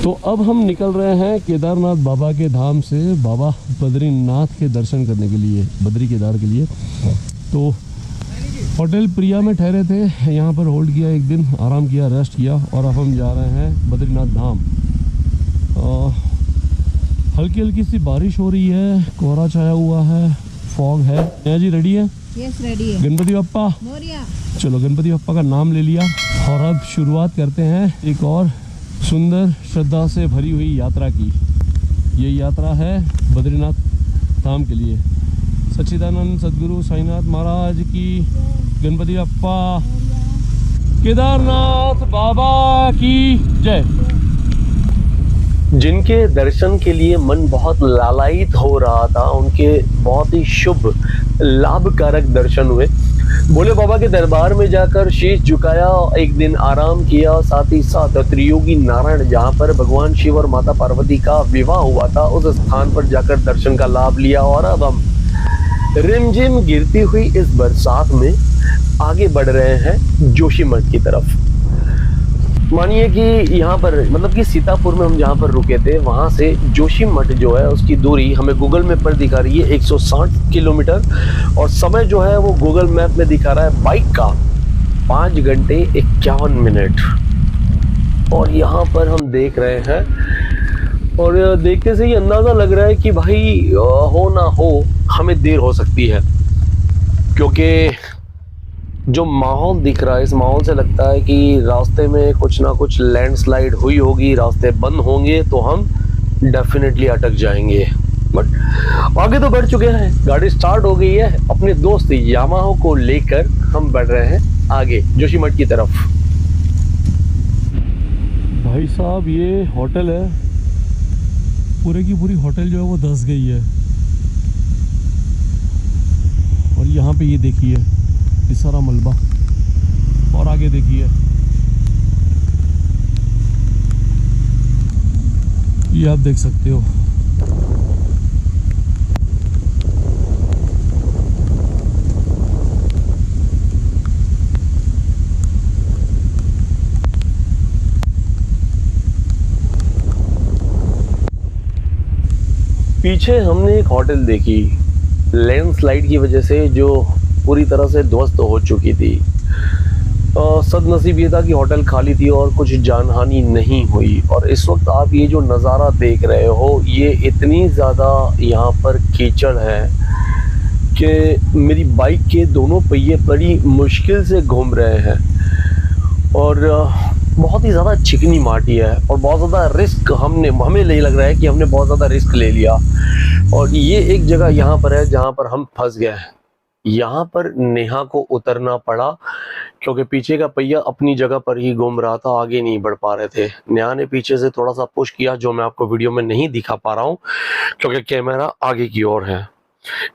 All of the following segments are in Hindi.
तो अब हम निकल रहे हैं केदारनाथ बाबा के धाम से बाबा बद्रीनाथ के दर्शन करने के लिए, बद्री केदार के लिए। तो होटल प्रिया में ठहरे थे, यहाँ पर होल्ड किया, एक दिन आराम किया, रेस्ट किया और अब हम जा रहे हैं बद्रीनाथ धाम। हल्की हल्की सी बारिश हो रही है, कोहरा छाया हुआ है, फॉग है। नया जी रेडी है? यस रेडी है। गणपति बप्पा मोरिया। चलो गणपति बप्पा का नाम ले लिया और अब शुरुआत करते हैं एक और सुंदर श्रद्धा से भरी हुई यात्रा की। ये यात्रा है बद्रीनाथ धाम के लिए। सच्चिदानंद सद्गुरु साईनाथ महाराज की, गणपति बप्पा, केदारनाथ बाबा की जय। जिनके दर्शन के लिए मन बहुत लालायित हो रहा था, उनके बहुत ही शुभ लाभकारक दर्शन हुए। भोले बाबा के दरबार में जाकर शीश झुकाया, एक दिन आराम किया, साथ ही साथ त्रियोगी नारायण जहाँ पर भगवान शिव और माता पार्वती का विवाह हुआ था, उस स्थान पर जाकर दर्शन का लाभ लिया। और अब हम रिमझिम गिरती हुई इस बरसात में आगे बढ़ रहे हैं जोशीमठ की तरफ। मानिए कि यहाँ पर मतलब कि सीतापुर में हम जहाँ पर रुके थे, वहाँ से जोशीमठ जो है उसकी दूरी हमें गूगल मैप पर दिखा रही है 160 किलोमीटर और समय जो है वो गूगल मैप में दिखा रहा है बाइक का 5 घंटे 51 मिनट। और यहाँ पर हम देख रहे हैं और देखने से ही अंदाज़ा लग रहा है कि भाई हो ना हो हमें देर हो सकती है, क्योंकि जो माहौल दिख रहा है इस माहौल से लगता है कि रास्ते में कुछ ना कुछ लैंडस्लाइड हुई होगी, रास्ते बंद होंगे तो हम डेफिनेटली अटक जाएंगे। बट आगे तो बढ़ चुके हैं, गाड़ी स्टार्ट हो गई है। अपने दोस्त यामाहा को लेकर हम बढ़ रहे हैं आगे जोशीमठ की तरफ। भाई साहब ये होटल है, पूरे की पूरी होटल जो है वो धंस गई है। और यहाँ पे ये देखिए ये सारा मलबा, और आगे देखिए ये आप देख सकते हो। पीछे हमने एक होटल देखी, लैंडस्लाइड की वजह से जो पूरी तरह से ध्वस्त हो चुकी थी। सदनसीब ये था कि होटल खाली थी और कुछ जानहानि नहीं हुई। और इस वक्त आप ये जो नज़ारा देख रहे हो, ये इतनी ज़्यादा यहाँ पर कीचड़ है कि मेरी बाइक के दोनों पहिए बड़ी मुश्किल से घूम रहे हैं और बहुत ही ज़्यादा चिकनी माटी है और बहुत ज़्यादा रिस्क हमें नहीं लग रहा है कि हमने बहुत ज़्यादा रिस्क ले लिया। और ये एक जगह यहाँ पर है जहाँ पर हम फंस गए हैं। यहाँ पर नेहा को उतरना पड़ा क्योंकि पीछे का पहिया अपनी जगह पर ही घूम रहा था, आगे नहीं बढ़ पा रहे थे। नेहा ने पीछे से थोड़ा सा पुश किया, जो मैं आपको वीडियो में नहीं दिखा पा रहा हूँ क्योंकि कैमरा आगे की ओर है।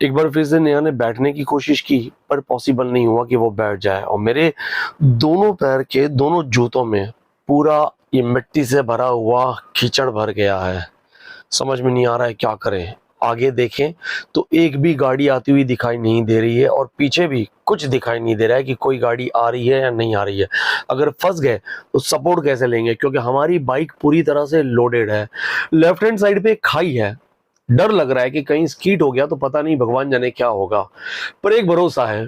एक बार फिर से नेहा ने बैठने की कोशिश की पर पॉसिबल नहीं हुआ कि वो बैठ जाए। और मेरे दोनों पैर के दोनों जूतों में पूरा ये मिट्टी से भरा हुआ कीचड़ भर गया है। समझ में नहीं आ रहा है क्या करें। आगे देखें तो एक भी गाड़ी आती हुई दिखाई नहीं दे रही है और पीछे भी कुछ दिखाई नहीं दे रहा है कि कोई गाड़ी आ रही है या नहीं आ रही है। अगर फंस गए तो सपोर्ट कैसे लेंगे, क्योंकि हमारी बाइक पूरी तरह से लोडेड है। लेफ्ट हैंड साइड पे खाई है, डर लग रहा है कि कहीं स्कीड हो गया तो पता नहीं भगवान जाने क्या होगा। पर एक भरोसा है,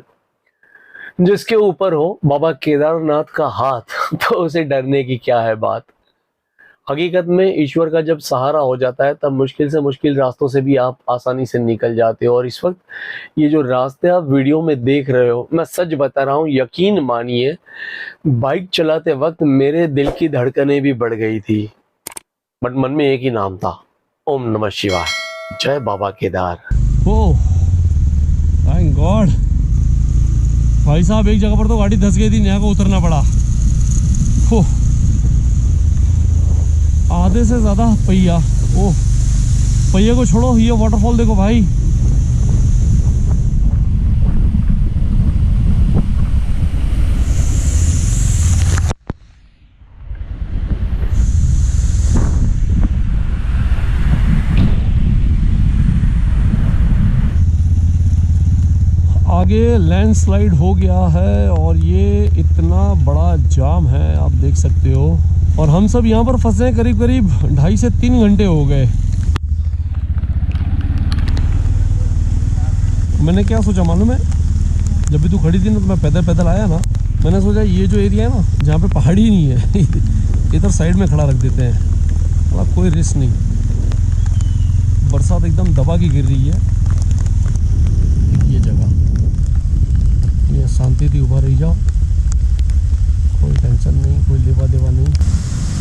जिसके ऊपर हो बाबा केदारनाथ का हाथ तो उसे डरने की क्या है बात। हकीकत में ईश्वर का जब सहारा हो जाता है तब मुश्किल से मुश्किल रास्तों से भी आप आसानी से निकल जाते हो। और इस वक्त ये जो रास्ते आप वीडियो में देख रहे हो, मैं सच बता रहा हूँ, यकीन मानिए बाइक चलाते वक्त मेरे दिल की धड़कनें भी बढ़ गई थी, बट मन में एक ही नाम था, ओम नमः शिवाय, जय बाबा केदार। Oh thank God. भाई साहब एक जगह पर तो गाड़ी धंस गई थी, नेहा को उतरना पड़ा। आधे से ज़्यादा पहिया, ओह पहिए को छोड़ो, ये वाटरफॉल देखो भाई। आगे लैंडस्लाइड हो गया है और ये इतना बड़ा जाम है, आप देख सकते हो। और हम सब यहाँ पर फंसे हैं करीब करीब 2.5 से 3 घंटे हो गए। मैंने क्या सोचा मालूम है, जब भी तू खड़ी थी ना तो मैं पैदल पैदल आया ना, मैंने सोचा ये जो एरिया है ना जहाँ पे पहाड़ी ही नहीं है इधर साइड में खड़ा रख देते हैं, मतलब कोई रिस्क नहीं। बरसात एकदम दबा की गिर रही है। ये जगह, ये शांति थी, उभा रही जाओ, कोई टेंशन नहीं, कोई लेवा देवा नहीं।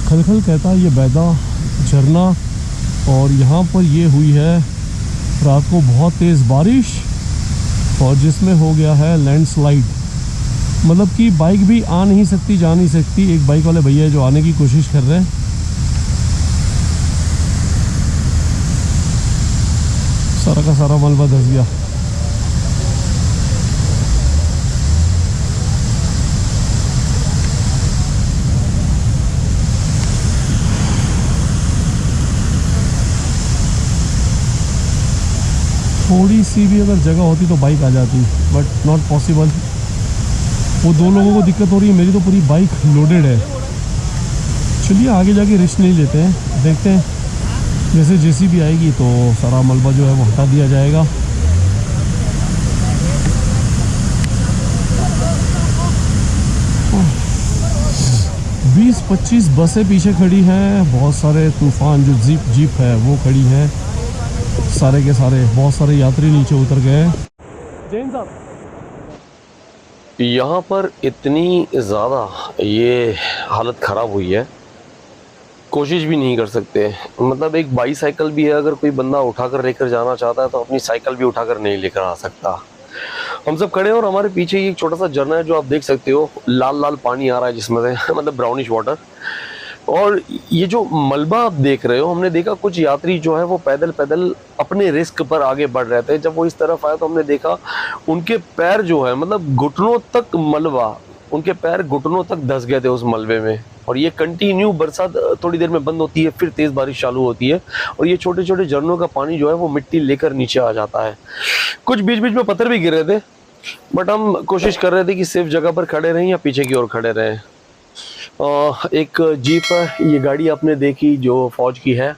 खलखल कहता है ये बैदा झरना, और यहाँ पर ये हुई है रात को बहुत तेज़ बारिश, और जिसमें हो गया है लैंडस्लाइड। मतलब कि बाइक भी आ नहीं सकती, जा नहीं सकती। एक बाइक वाले भैया जो आने की कोशिश कर रहे हैं, सारा का सारा मलबा धस गया। थोड़ी सी भी अगर जगह होती तो बाइक आ जाती, बट नॉट पॉसिबल। वो 2 लोगों को दिक्कत हो रही है, मेरी तो पूरी बाइक लोडेड है। चलिए आगे जाके रिस्क नहीं लेते हैं, देखते हैं जैसे जेसीबी आएगी तो सारा मलबा जो है वो हटा दिया जाएगा। oh, 20-25 बसें पीछे खड़ी हैं, बहुत सारे तूफान जो जीप है वो खड़ी है, सारे के सारे, बहुत सारे यात्री नीचे उतर गए। जैन साहब, यहाँ पर इतनी ज़्यादा ये हालत ख़राब हुई है, कोशिश भी नहीं कर सकते। मतलब एक बाईसाइकिल भी है, अगर कोई बंदा उठाकर लेकर जाना चाहता है तो अपनी साइकिल भी उठाकर नहीं लेकर आ सकता। हम सब खड़े हैं और हमारे पीछे एक छोटा सा झरना है जो आप देख सकते हो, लाल लाल पानी आ रहा है जिसमें से मतलब ब्राउनिश वाटर। और ये जो मलबा आप देख रहे हो, हमने देखा कुछ यात्री जो है वो पैदल पैदल अपने रिस्क पर आगे बढ़ रहे थे। जब वो इस तरफ आया तो हमने देखा उनके पैर जो है मतलब घुटनों तक मलबा, उनके पैर घुटनों तक धंस गए थे उस मलबे में। और ये कंटिन्यू बरसात थोड़ी देर में बंद होती है, फिर तेज़ बारिश चालू होती है, और ये छोटे छोटे झरनों का पानी जो है वो मिट्टी लेकर नीचे आ जाता है। कुछ बीच बीच में पत्थर भी गिर रहे थे, बट हम कोशिश कर रहे थे कि सेफ जगह पर खड़े रहें या पीछे की ओर खड़े रहें। एक जीप है, ये गाड़ी आपने देखी जो फौज की है,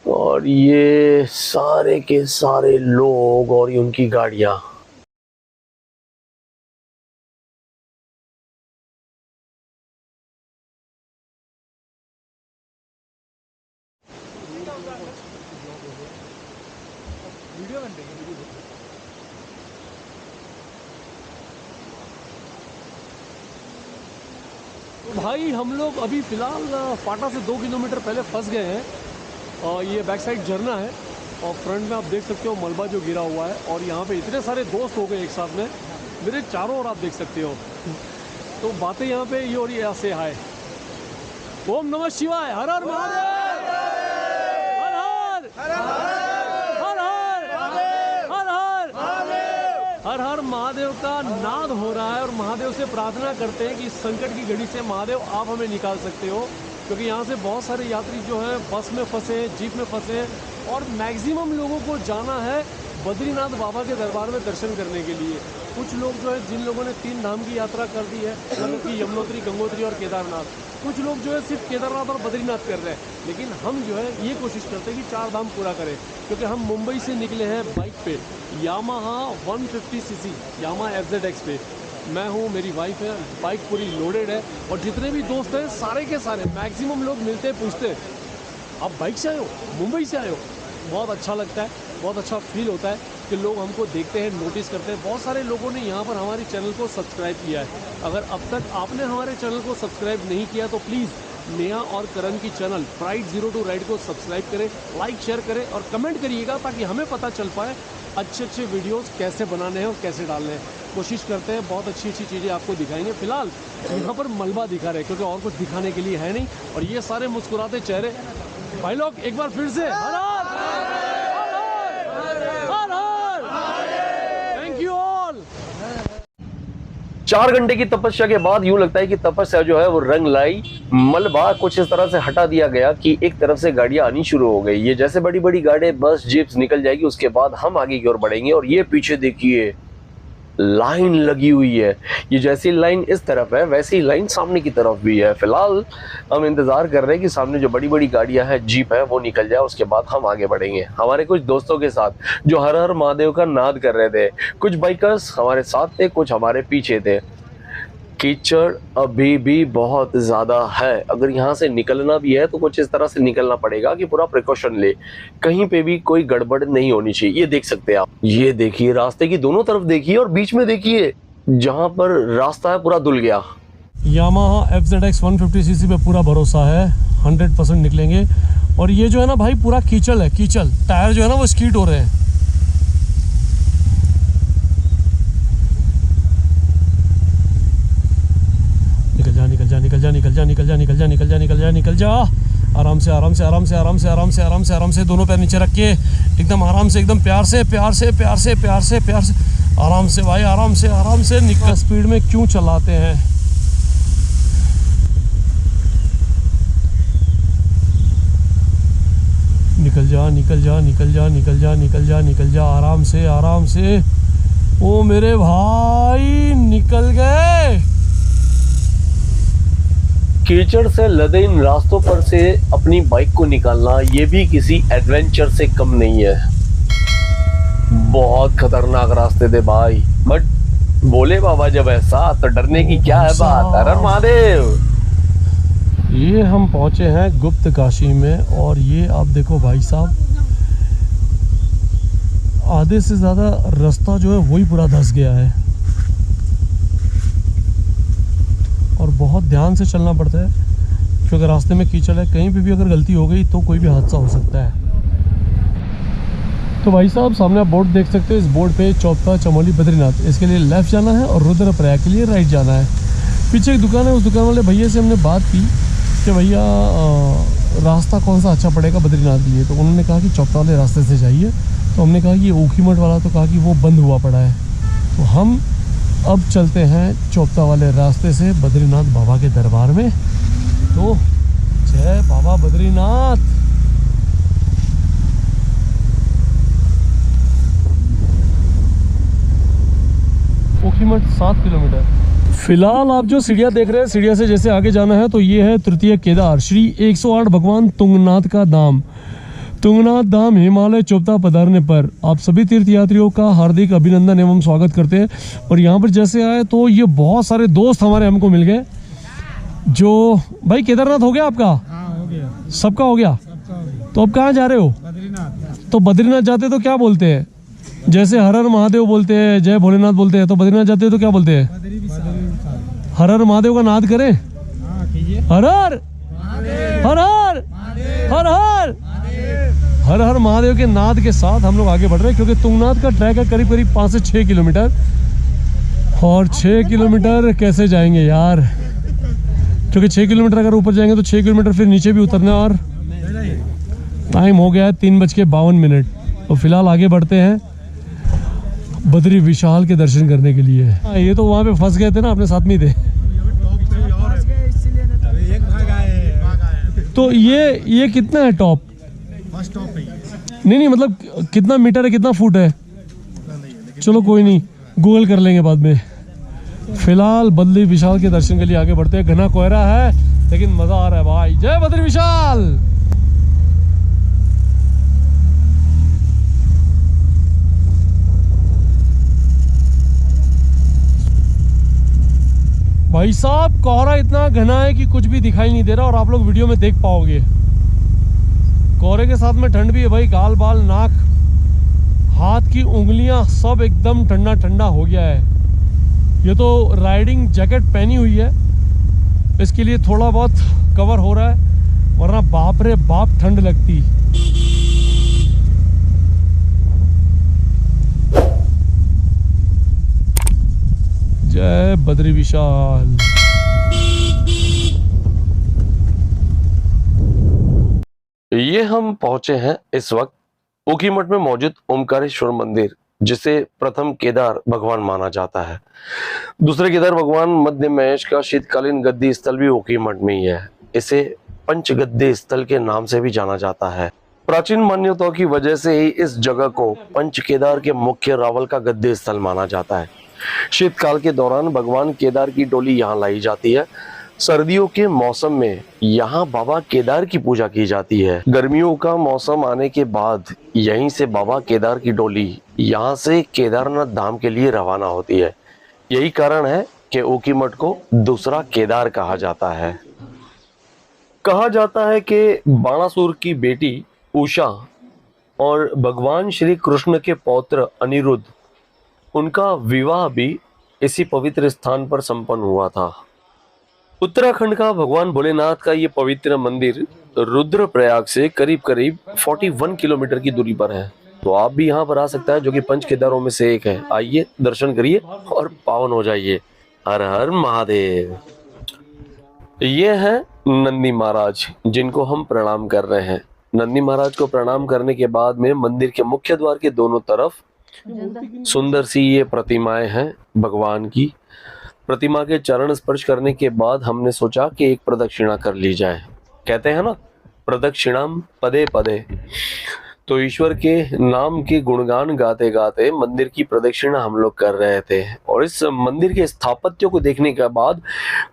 और ये सारे के सारे लोग और ये उनकी गाड़ियाँ। भाई हम लोग अभी फ़िलहाल फाटा से 2 किलोमीटर पहले फंस गए हैं, और ये बैक साइड झरना है, और फ्रंट में आप देख सकते हो मलबा जो गिरा हुआ है, और यहाँ पे इतने सारे दोस्त हो गए एक साथ में, मेरे चारों ओर आप देख सकते हो। तो बातें यहाँ पे ये और ये से हाय, ओम नमः शिवाय, हर हर महादेव, हर हर हर हर हर महादेव का नाद हो रहा है। और महादेव से प्रार्थना करते हैं कि इस संकट की घड़ी से महादेव आप हमें निकाल सकते हो, क्योंकि यहाँ से बहुत सारे यात्री जो है बस में फंसे हैं, जीप में फंसे हैं, और मैक्सिमम लोगों को जाना है बद्रीनाथ बाबा के दरबार में दर्शन करने के लिए। कुछ लोग जो है, जिन लोगों ने 3 धाम की यात्रा कर दी है, मतलब कि यमुनोत्री, गंगोत्री और केदारनाथ, कुछ लोग जो है सिर्फ केदारनाथ और बद्रीनाथ कर रहे हैं, लेकिन हम जो है ये कोशिश करते हैं कि 4 धाम पूरा करें, क्योंकि हम मुंबई से निकले हैं बाइक पे, यामाहा 150 सीसी यामाहा FZX पे। मैं हूँ, मेरी वाइफ है, बाइक पूरी लोडेड है, और जितने भी दोस्त हैं सारे के सारे मैक्सिमम लोग मिलते हैं, पूछते हैं आप बाइक से आए हो, मुंबई से आए हो। बहुत अच्छा लगता है, बहुत अच्छा फील होता है कि लोग हमको देखते हैं, नोटिस करते हैं। बहुत सारे लोगों ने यहाँ पर हमारे चैनल को सब्सक्राइब किया है। अगर अब तक आपने हमारे चैनल को सब्सक्राइब नहीं किया तो प्लीज़ नेहा और करण की चैनल प्राइड 02 राइड को सब्सक्राइब करें, लाइक शेयर करें और कमेंट करिएगा, ताकि हमें पता चल पाए अच्छे अच्छे वीडियोस कैसे बनाने हैं और कैसे डालने हैं। कोशिश करते हैं बहुत अच्छी अच्छी चीज़ें आपको दिखाएंगे। फिलहाल यहाँ पर मलबा दिखा रहे, क्योंकि और कुछ दिखाने के लिए है नहीं। और ये सारे मुस्कुराते चेहरे भाई लोग, एक बार फिर से हर हर, थैंक यू ऑल। 4 घंटे की तपस्या के बाद यूं लगता है कि तपस्या जो है वो रंग लाई। मलबा कुछ इस तरह से हटा दिया गया कि एक तरफ से गाड़ियां आनी शुरू हो गई। ये जैसे बड़ी बड़ी गाड़ियां, बस, जीप्स निकल जाएगी, उसके बाद हम आगे की ओर बढ़ेंगे। और ये पीछे देखिए लाइन लगी हुई है। ये जैसी लाइन इस तरफ है वैसी लाइन सामने की तरफ भी है। फिलहाल हम इंतज़ार कर रहे हैं कि सामने जो बड़ी बड़ी गाड़ियां हैं, जीप है, वो निकल जाए, उसके बाद हम आगे बढ़ेंगे हमारे कुछ दोस्तों के साथ जो हर हर महादेव का नाद कर रहे थे। कुछ बाइकर्स हमारे साथ थे, कुछ हमारे पीछे थे। कीचड़ अभी भी बहुत ज़्यादा है। अगर यहाँ से निकलना भी है तो कुछ इस तरह से निकलना पड़ेगा कि पूरा प्रिकॉशन ले, कहीं पे भी कोई गड़बड़ नहीं होनी चाहिए। ये देख सकते हैं आप, ये देखिए रास्ते की दोनों तरफ देखिए और बीच में देखिए जहाँ पर रास्ता है पूरा धुल गया। यामाहा FZX 150cc पे पूरा भरोसा है, 100% निकलेंगे। और ये जो है ना भाई पूरा कीचड़ है, कीचड़, टायर जो है ना वो स्कीड हो रहे हैं। निकल जा निकल जा निकल जा निकल जा निकल जा निकल जा निकल जा निकल जा निकल जा। आराम से आराम से आराम से आराम से आराम से आराम से आराम से, दोनों पैर नीचे रख के एकदम आराम से, एकदम प्यार से प्यार से प्यार से प्यार से प्यार से, आराम से भाई आराम से आराम से। निकल स्पीड में क्यों चलाते हैं? निकल जा निकल जा निकल जा निकल जा निकल जा निकल जा, आराम से आराम से। ओ मेरे भाई निकल गए। कीचड़ से लदे इन रास्तों पर से अपनी बाइक को निकालना ये भी किसी एडवेंचर से कम नहीं है। बहुत खतरनाक रास्ते थे भाई, बट बोले बाबा जब ऐसा तो डरने की क्या है बात। हर हर महादेव। ये हम पहुंचे हैं गुप्त काशी में, और ये आप देखो भाई साहब, आधे से ज़्यादा रास्ता जो है वही पूरा धंस गया है और बहुत ध्यान से चलना पड़ता है क्योंकि रास्ते में कीचड़ है। कहीं पे भी अगर गलती हो गई तो कोई भी हादसा हो सकता है। तो भाई साहब सामने आप बोर्ड देख सकते हो, इस बोर्ड पे चौथा चमोली बद्रीनाथ, इसके लिए लेफ़्ट जाना है और रुद्रप्रयाग के लिए राइट जाना है। पीछे एक दुकान है, उस दुकान वाले भैया से हमने बात की कि भैया रास्ता कौन सा अच्छा पड़ेगा बद्रीनाथ के लिए, तो उन्होंने कहा कि चौथा वाले रास्ते से जाइए। तो हमने कहा कि ये ऊखीमठ वाला, तो कहा कि वो बंद हुआ पड़ा है। तो हम अब चलते हैं चौथा वाले रास्ते से बद्रीनाथ बाबा के दरबार में। तो जय बाबा बद्रीनाथ। ऊखीमठ 7 किलोमीटर। फिलहाल आप जो सीढ़ियाँ देख रहे हैं, सीढ़िया से जैसे आगे जाना है तो ये है तृतीय केदार श्री 108 भगवान तुंगनाथ का धाम। तुंगनाथ धाम हिमालय चोपता पधारने पर आप सभी तीर्थयात्रियों का हार्दिक अभिनंदन एवं स्वागत करते हैं। और यहाँ पर जैसे आए तो ये बहुत सारे दोस्त हमारे हमको मिल गए। जो भाई केदारनाथ हो गया आपका? हाँ, हो गया। सबका हो गया? तो अब कहाँ जा रहे हो? बद्रीनाथ। तो बद्रीनाथ जाते तो क्या बोलते हैं? जैसे हर हर महादेव बोलते हैं, जय भोलेनाथ बोलते हैं, तो बद्रीनाथ जाते हैं तो क्या बोलते हैं? हर हर महादेव का नाद करें। हर हर हर हर हर हर हर हर महादेव के नाद के साथ हम लोग आगे बढ़ रहे हैं क्योंकि तुंगनाथ का ट्रैक है करीब करीब 5 से 6 किलोमीटर। और 6 किलोमीटर कैसे जाएंगे यार, क्योंकि 6 किलोमीटर अगर ऊपर जाएंगे तो 6 किलोमीटर फिर नीचे भी उतरना। और टाइम हो गया है 3:52। तो फिलहाल आगे बढ़ते हैं बद्री विशाल के दर्शन करने के लिए। ये तो वहाँ पे फंस गए थे ना, अपने साथ में ही थे। तो ये कितना है टॉप? नहीं मतलब कितना मीटर है, कितना फुट है? चलो कोई नहीं, गूगल कर लेंगे बाद में। फिलहाल बद्री विशाल के दर्शन के लिए आगे बढ़ते हैं। घना कोहरा है लेकिन मजा आ रहा है भाई। जय बद्री विशाल। भाई साहब कोहरा इतना घना है कि कुछ भी दिखाई नहीं दे रहा और आप लोग वीडियो में देख पाओगे। कोहरे के साथ में ठंड भी है भाई, गाल बाल नाक हाथ की उंगलियां सब एकदम ठंडा ठंडा हो गया है। ये तो राइडिंग जैकेट पहनी हुई है, इसके लिए थोड़ा बहुत कवर हो रहा है, वरना बाप रे बाप ठंड लगती। जय बद्री विशाल। ये हम पहुंचे हैं इस वक्त ऊखीमठ में मौजूद ओमकारेश्वर मंदिर, जिसे प्रथम केदार भगवान माना जाता है। दूसरे केदार भगवान मध्य महेश का शीतकालीन गद्दी स्थल भी ऊखीमठ में ही है। इसे पंचगद्दे स्थल के नाम से भी जाना जाता है। प्राचीन मान्यताओं की वजह से ही इस जगह को पंच केदार के मुख्य रावल का गद्दी स्थल माना जाता है। शीतकाल के दौरान भगवान केदार की डोली यहाँ लाई जाती है। सर्दियों के मौसम में यहाँ बाबा केदार की पूजा की जाती है। गर्मियों का मौसम आने के बाद यहीं से बाबा केदार की डोली यहाँ से केदारनाथ धाम के लिए रवाना होती है। यही कारण है कि ऊखीमठ को दूसरा केदार कहा जाता है। कहा जाता है कि बाणासुर की बेटी उषा और भगवान श्री कृष्ण के पौत्र अनिरुद्ध, उनका विवाह भी इसी पवित्र स्थान पर संपन्न हुआ था। उत्तराखंड का भगवान भोलेनाथ का ये पवित्र मंदिर रुद्रप्रयाग से करीब करीब 41 किलोमीटर की दूरी पर है। तो आप भी यहाँ पर आ सकता है, जो कि पंच केदारों में से एक है। आइए, दर्शन करिए और पावन हो जाइए। हर हर महादेव। ये है नंदी महाराज, जिनको हम प्रणाम कर रहे हैं। नंदी महाराज को प्रणाम करने के बाद में मंदिर के मुख्य द्वार के दोनों तरफ सुंदर सी ये प्रतिमाएं हैं भगवान की। प्रतिमा के चरण स्पर्श करने के बाद हमने सोचा कि एक प्रदक्षिणा कर ली जाए। कहते हैं ना, प्रदक्षिणाम पदे पदे। तो ईश्वर के नाम के गुणगान गाते गाते मंदिर की प्रदक्षिणा हम लोग कर रहे थे। और इस मंदिर के स्थापत्य को देखने के बाद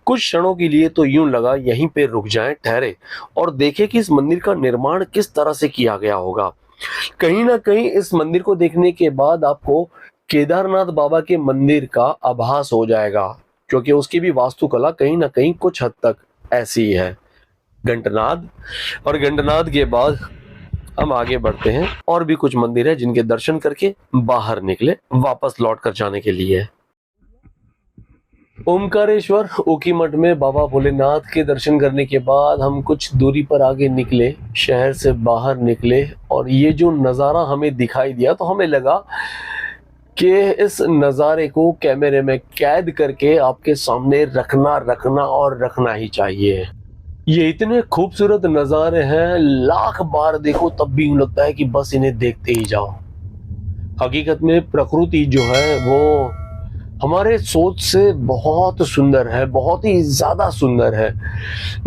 कुछ क्षणों के लिए तो यूं लगा यहीं पे रुक जाएं, ठहरे और देखें कि इस मंदिर का निर्माण किस तरह से किया गया होगा। कहीं ना कहीं इस मंदिर को देखने के बाद आपको केदारनाथ बाबा के मंदिर का आभास हो जाएगा, क्योंकि उसकी भी वास्तुकला कहीं ना कहीं कुछ हद तक ऐसी ही है। घंटनाद, और घंटनाद के बाद हम आगे बढ़ते हैं। और भी कुछ मंदिर है जिनके दर्शन करके बाहर निकले, वापस लौट कर जाने के लिए। ओमकारेश्वर ऊखीमठ में बाबा भोलेनाथ के दर्शन करने के बाद हम कुछ दूरी पर आगे निकले, शहर से बाहर निकले, और ये जो नज़ारा हमें दिखाई दिया तो हमें लगा कि इस नज़ारे को कैमरे में कैद करके आपके सामने रखना और रखना ही चाहिए। ये इतने खूबसूरत नज़ारे हैं, लाख बार देखो तब भी यूं लगता है कि बस इन्हें देखते ही जाओ। हकीकत में प्रकृति जो है वो हमारे सोच से बहुत सुंदर है, बहुत ही ज़्यादा सुंदर है।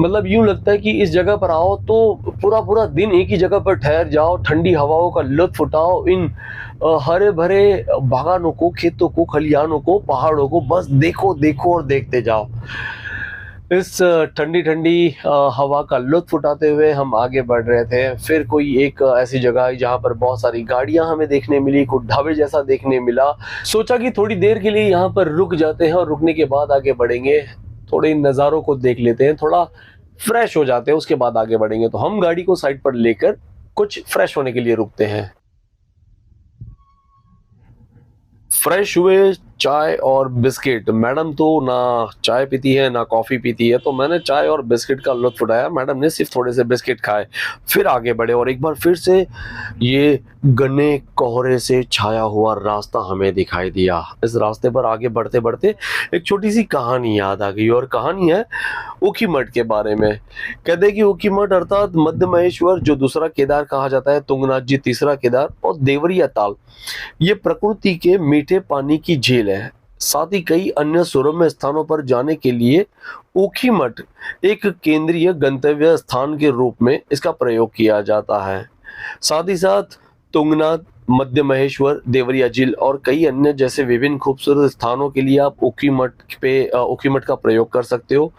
मतलब यूं लगता है कि इस जगह पर आओ तो पूरा पूरा दिन एक ही जगह पर ठहर जाओ, ठंडी हवाओं का लुत्फ उठाओ, इन हरे भरे बागानों को, खेतों को, खलिहानों को, पहाड़ों को बस देखो देखो और देखते जाओ। इस ठंडी ठंडी हवा का लुत्फ उठाते हुए हम आगे बढ़ रहे थे। फिर कोई एक ऐसी जगह आई जहाँ पर बहुत सारी गाड़ियां हमें देखने मिली, कुछ ढाबे जैसा देखने मिला। सोचा कि थोड़ी देर के लिए यहाँ पर रुक जाते हैं और रुकने के बाद आगे बढ़ेंगे, थोड़े नज़ारों को देख लेते हैं, थोड़ा फ्रेश हो जाते हैं, उसके बाद आगे बढ़ेंगे। तो हम गाड़ी को साइड पर लेकर कुछ फ्रेश होने के लिए रुकते हैं। फ्रेश हुए, चाय और बिस्किट। मैडम तो ना चाय पीती है ना कॉफ़ी पीती है, तो मैंने चाय और बिस्किट का लुत्फ उठाया। मैडम ने सिर्फ थोड़े से बिस्किट खाए, फिर आगे बढ़े और एक बार फिर से ये घने कोहरे से छाया हुआ रास्ता हमें दिखाई दिया। इस रास्ते पर आगे बढ़ते बढ़ते एक छोटी सी कहानी याद आ गई, और कहानी है ऊखीमठ के बारे में। कहते हैं कि ऊखीमठ अर्थात मध्य महेश्वर, जो दूसरा केदार कहा जाता है, तुंगनाथ जी तीसरा केदार, और देवरिया ताल, ये प्रकृति के मीठे पानी की झील है। साथ ही कई अन्य सुरम्य स्थानों पर जाने के लिए ऊखीमठ एक केंद्रीय गंतव्य स्थान के रूप में इसका प्रयोग किया जाता है। साथ ही साथ तुंगनाथ, मध्य महेश्वर, देवरिया झील और कई अन्य जैसे विभिन्न खूबसूरत स्थानों के लिए आप ऊखीमठ का प्रयोग कर सकते हो।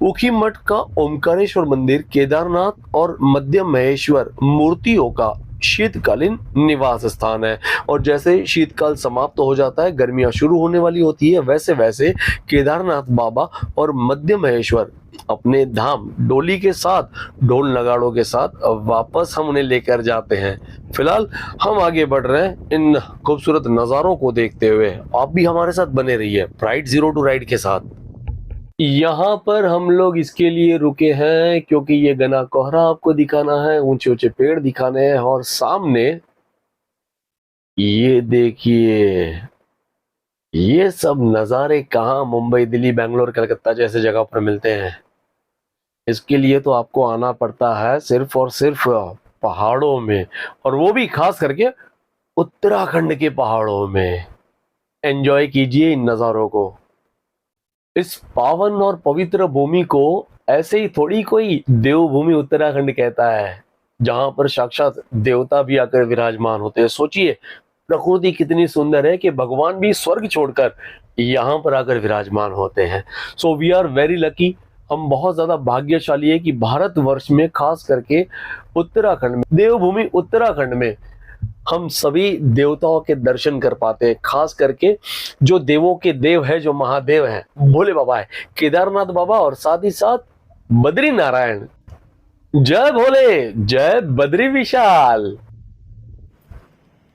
ऊखीमठ का ओमकारेश्वर मंदिर केदारनाथ और मध्य महेश्वर मूर्तियों का शीतकालीन निवास स्थान है। और जैसे शीतकाल समाप्त हो जाता है, गर्मियां शुरू होने वाली होती है, वैसे वैसे केदारनाथ बाबा और मध्य महेश्वर अपने धाम डोली के साथ, ढोल नगाड़ों के साथ वापस हम उन्हें लेकर जाते हैं। फिलहाल हम आगे बढ़ रहे हैं इन खूबसूरत नज़ारों को देखते हुए। आप भी हमारे साथ बने रहिए प्राइड 0 टू राइड के साथ। यहाँ पर हम लोग इसके लिए रुके हैं क्योंकि ये घना कोहरा आपको दिखाना है, ऊंचे ऊंचे पेड़ दिखाने हैं, और सामने ये देखिए, ये सब नज़ारे कहाँ मुंबई, दिल्ली, बेंगलोर, कलकत्ता जैसे जगह पर मिलते हैं। इसके लिए तो आपको आना पड़ता है सिर्फ और सिर्फ पहाड़ों में, और वो भी खास करके उत्तराखंड के पहाड़ों में। एंजॉय कीजिए इन नज़ारों को। इस पावन और पवित्र भूमि को ऐसे ही थोड़ी कोई देवभूमि उत्तराखंड कहता है, जहां पर साक्षात देवता भी आकर विराजमान होते हैं। सोचिए, प्रकृति कितनी सुंदर है कि भगवान भी स्वर्ग छोड़कर यहाँ पर आकर विराजमान होते हैं। So we are very lucky, हम बहुत ज्यादा भाग्यशाली है कि भारतवर्ष में, खास करके उत्तराखंड में, देवभूमि उत्तराखंड में हम सभी देवताओं के दर्शन कर पाते हैं। खास करके जो देवों के देव है, जो महादेव हैं, भोले बाबा है, केदारनाथ बाबा और साथ ही साथ बद्री नारायण। जय भोले, जय बद्री विशाल।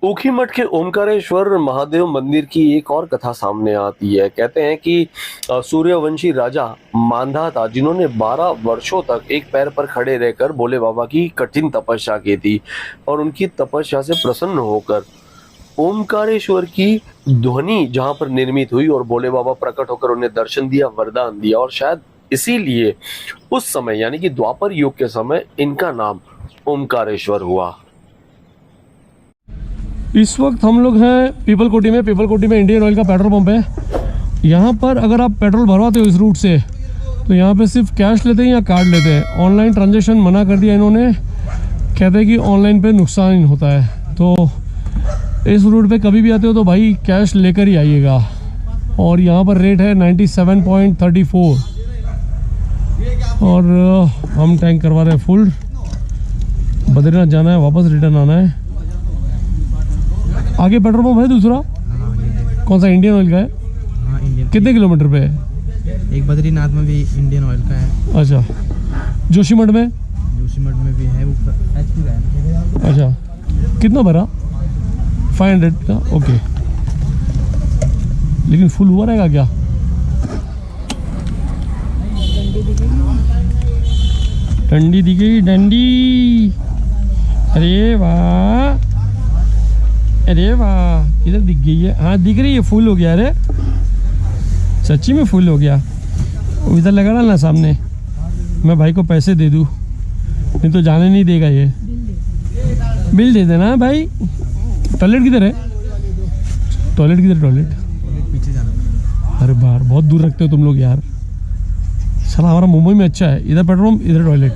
ऊखीमठ के ओमकारेश्वर महादेव मंदिर की एक और कथा सामने आती है। कहते हैं कि सूर्यवंशी राजा मांधा था, जिन्होंने 12 वर्षों तक एक पैर पर खड़े रहकर भोले बाबा की कठिन तपस्या की थी और उनकी तपस्या से प्रसन्न होकर ओमकारेश्वर की ध्वनि जहां पर निर्मित हुई और भोले बाबा प्रकट होकर उन्हें दर्शन दिया, वरदान दिया, और शायद इसीलिए उस समय यानी कि द्वापर युग के समय इनका नाम ओमकारेश्वर हुआ। इस वक्त हम लोग हैं पीपल कोटी में। पीपल कोटी में इंडियन ऑयल का पेट्रोल पंप है। यहाँ पर अगर आप पेट्रोल भरवाते हो इस रूट से, तो यहाँ पे सिर्फ कैश लेते हैं या कार्ड लेते हैं। ऑनलाइन ट्रांजैक्शन मना कर दिया इन्होंने, कहते हैं कि ऑनलाइन पे नुकसान होता है। तो इस रूट पे कभी भी आते हो तो भाई कैश लेकर ही आइएगा। और यहाँ पर रेट है 97.34 और हम टैंक करवा रहे हैं फुल। बद्रीनाथ जाना है, वापस रिटर्न आना है। आगे पेट्रोल पंप है दूसरा, कौन सा, इंडियन ऑयल का है? हाँ, इंडियन। कितने किलोमीटर पे है? एक बद्रीनाथ में भी इंडियन ऑयल का है। अच्छा, जोशीमठ में? जोशीमठ में भी है, वो HP का है। अच्छा, कितना भरा? 500 का, ओके। लेकिन फुल हुआ रहेगा क्या? डंडी दिखेगी, डंडी। अरे वाह, अरे वाह, इधर दिख गई है। हाँ दिख रही है, फुल हो गया। अरे सच्ची में फुल हो गया। इधर लगा ना सामने, मैं भाई को पैसे दे दूँ, नहीं तो जाने नहीं देगा ये। बिल दे देना भाई। टॉयलेट किधर है? टॉयलेट किधर? टॉयलेट पीछे जाना। अरे बाहर बहुत दूर रखते हो तुम लोग यार। साला हमारा मुंबई में अच्छा है, इधर पेट्रोल पंप, इधर टॉयलेट।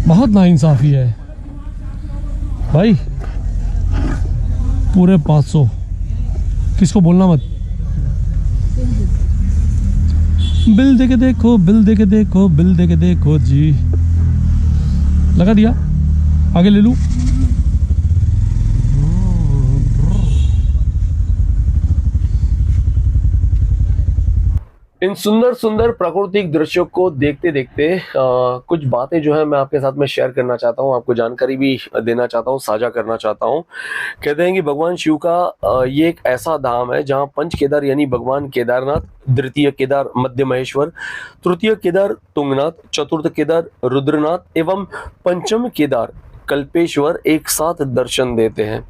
बहुत नाइंसाफ़ी है भाई। पूरे 500, किसको बोलना मत। बिल दे के देखो, बिल दे के देखो, बिल दे के देखो जी। लगा दिया, आगे ले लूं। इन सुंदर सुंदर प्राकृतिक दृश्यों को देखते देखते कुछ बातें जो है मैं आपके साथ में शेयर करना चाहता हूँ, आपको जानकारी भी देना चाहता हूँ, साझा करना चाहता हूँ। कहते हैं कि भगवान शिव का ये एक ऐसा धाम है जहाँ पंच केदार यानी भगवान केदारनाथ, द्वितीय केदार मध्य महेश्वर, तृतीय केदार तुंगनाथ, चतुर्थ केदार रुद्रनाथ एवं पंचम केदार कल्पेश्वर एक साथ दर्शन देते हैं।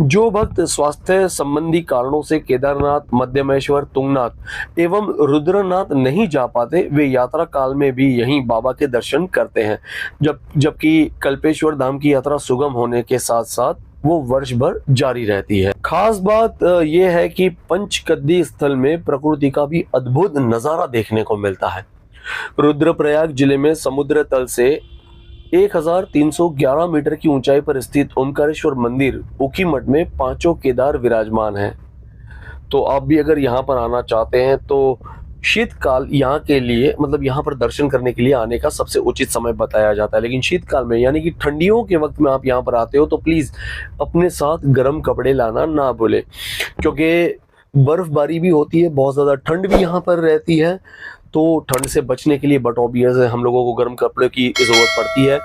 जो भक्त स्वास्थ्य संबंधी कारणों से केदारनाथ, मध्यमेश्वर, तुंगनाथ एवं रुद्रनाथ नहीं जा पाते, वे यात्रा काल में भी यहीं बाबा के दर्शन करते हैं। जबकि कल्पेश्वर धाम की यात्रा सुगम होने के साथ साथ वो वर्ष भर जारी रहती है। खास बात यह है कि पंचकद्दी स्थल में प्रकृति का भी अद्भुत नजारा देखने को मिलता है। रुद्रप्रयाग जिले में समुद्र तल से 1311 मीटर की ऊंचाई पर स्थित ओमकारेश्वर मंदिर ऊखीमठ में पांचों केदार विराजमान हैं। तो आप भी अगर यहाँ पर आना चाहते हैं तो शीतकाल यहाँ के लिए, मतलब यहाँ पर दर्शन करने के लिए आने का सबसे उचित समय बताया जाता है। लेकिन शीतकाल में यानी कि ठंडियों के वक्त में आप यहाँ पर आते हो तो प्लीज अपने साथ गर्म कपड़े लाना ना भूलें, क्योंकि बर्फबारी भी होती है, बहुत ज्यादा ठंड भी यहाँ पर रहती है। तो ठंड से बचने के लिए बट ऑब्वियस है हम लोगों को गर्म कपड़े की ज़रूरत पड़ती है।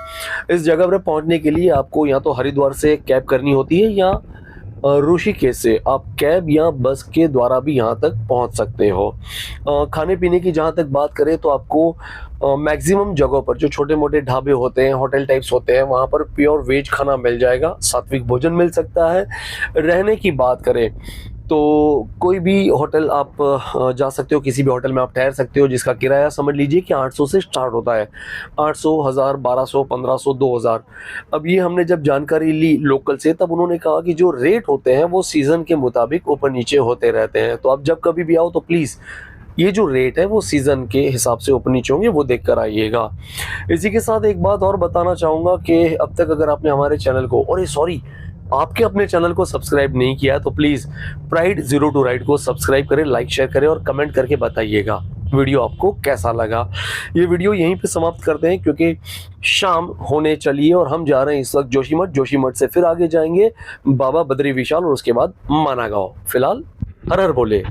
इस जगह पर पहुंचने के लिए आपको या तो हरिद्वार से कैब करनी होती है या ऋषिकेश से आप कैब या बस के द्वारा भी यहाँ तक पहुँच सकते हो। खाने पीने की जहाँ तक बात करें तो आपको मैक्सिमम जगहों पर जो छोटे मोटे ढाबे होते हैं, होटल टाइप्स होते हैं, वहाँ पर प्योर वेज खाना मिल जाएगा, सात्विक भोजन मिल सकता है। रहने की बात करें तो कोई भी होटल आप जा सकते हो, किसी भी होटल में आप ठहर सकते हो, जिसका किराया समझ लीजिए कि 800 से स्टार्ट होता है। 800, 1000, 1200, 1500, 2000। अब ये हमने जब जानकारी ली लोकल से, तब उन्होंने कहा कि जो रेट होते हैं वो सीज़न के मुताबिक ऊपर नीचे होते रहते हैं। तो आप जब कभी भी आओ तो प्लीज़ ये जो रेट है वो सीज़न के हिसाब से ऊपर नीचे होंगे, वो देख कर आइएगा। इसी के साथ एक बात और बताना चाहूँगा कि अब तक अगर आपने हमारे चैनल को, और सॉरी, आपके अपने चैनल को सब्सक्राइब नहीं किया है तो please pride zero to ride को सब्सक्राइब करें, लाइक शेयर करें और कमेंट करके बताइएगा वीडियो आपको कैसा लगा। ये वीडियो यहीं पे समाप्त करते हैं क्योंकि शाम होने चली है और हम जा रहे हैं इस वक्त जोशीमठ। जोशीमठ से फिर आगे जाएंगे बाबा बद्री विशाल और उसके बाद माना गाँव। फिलहाल हर हर बोले।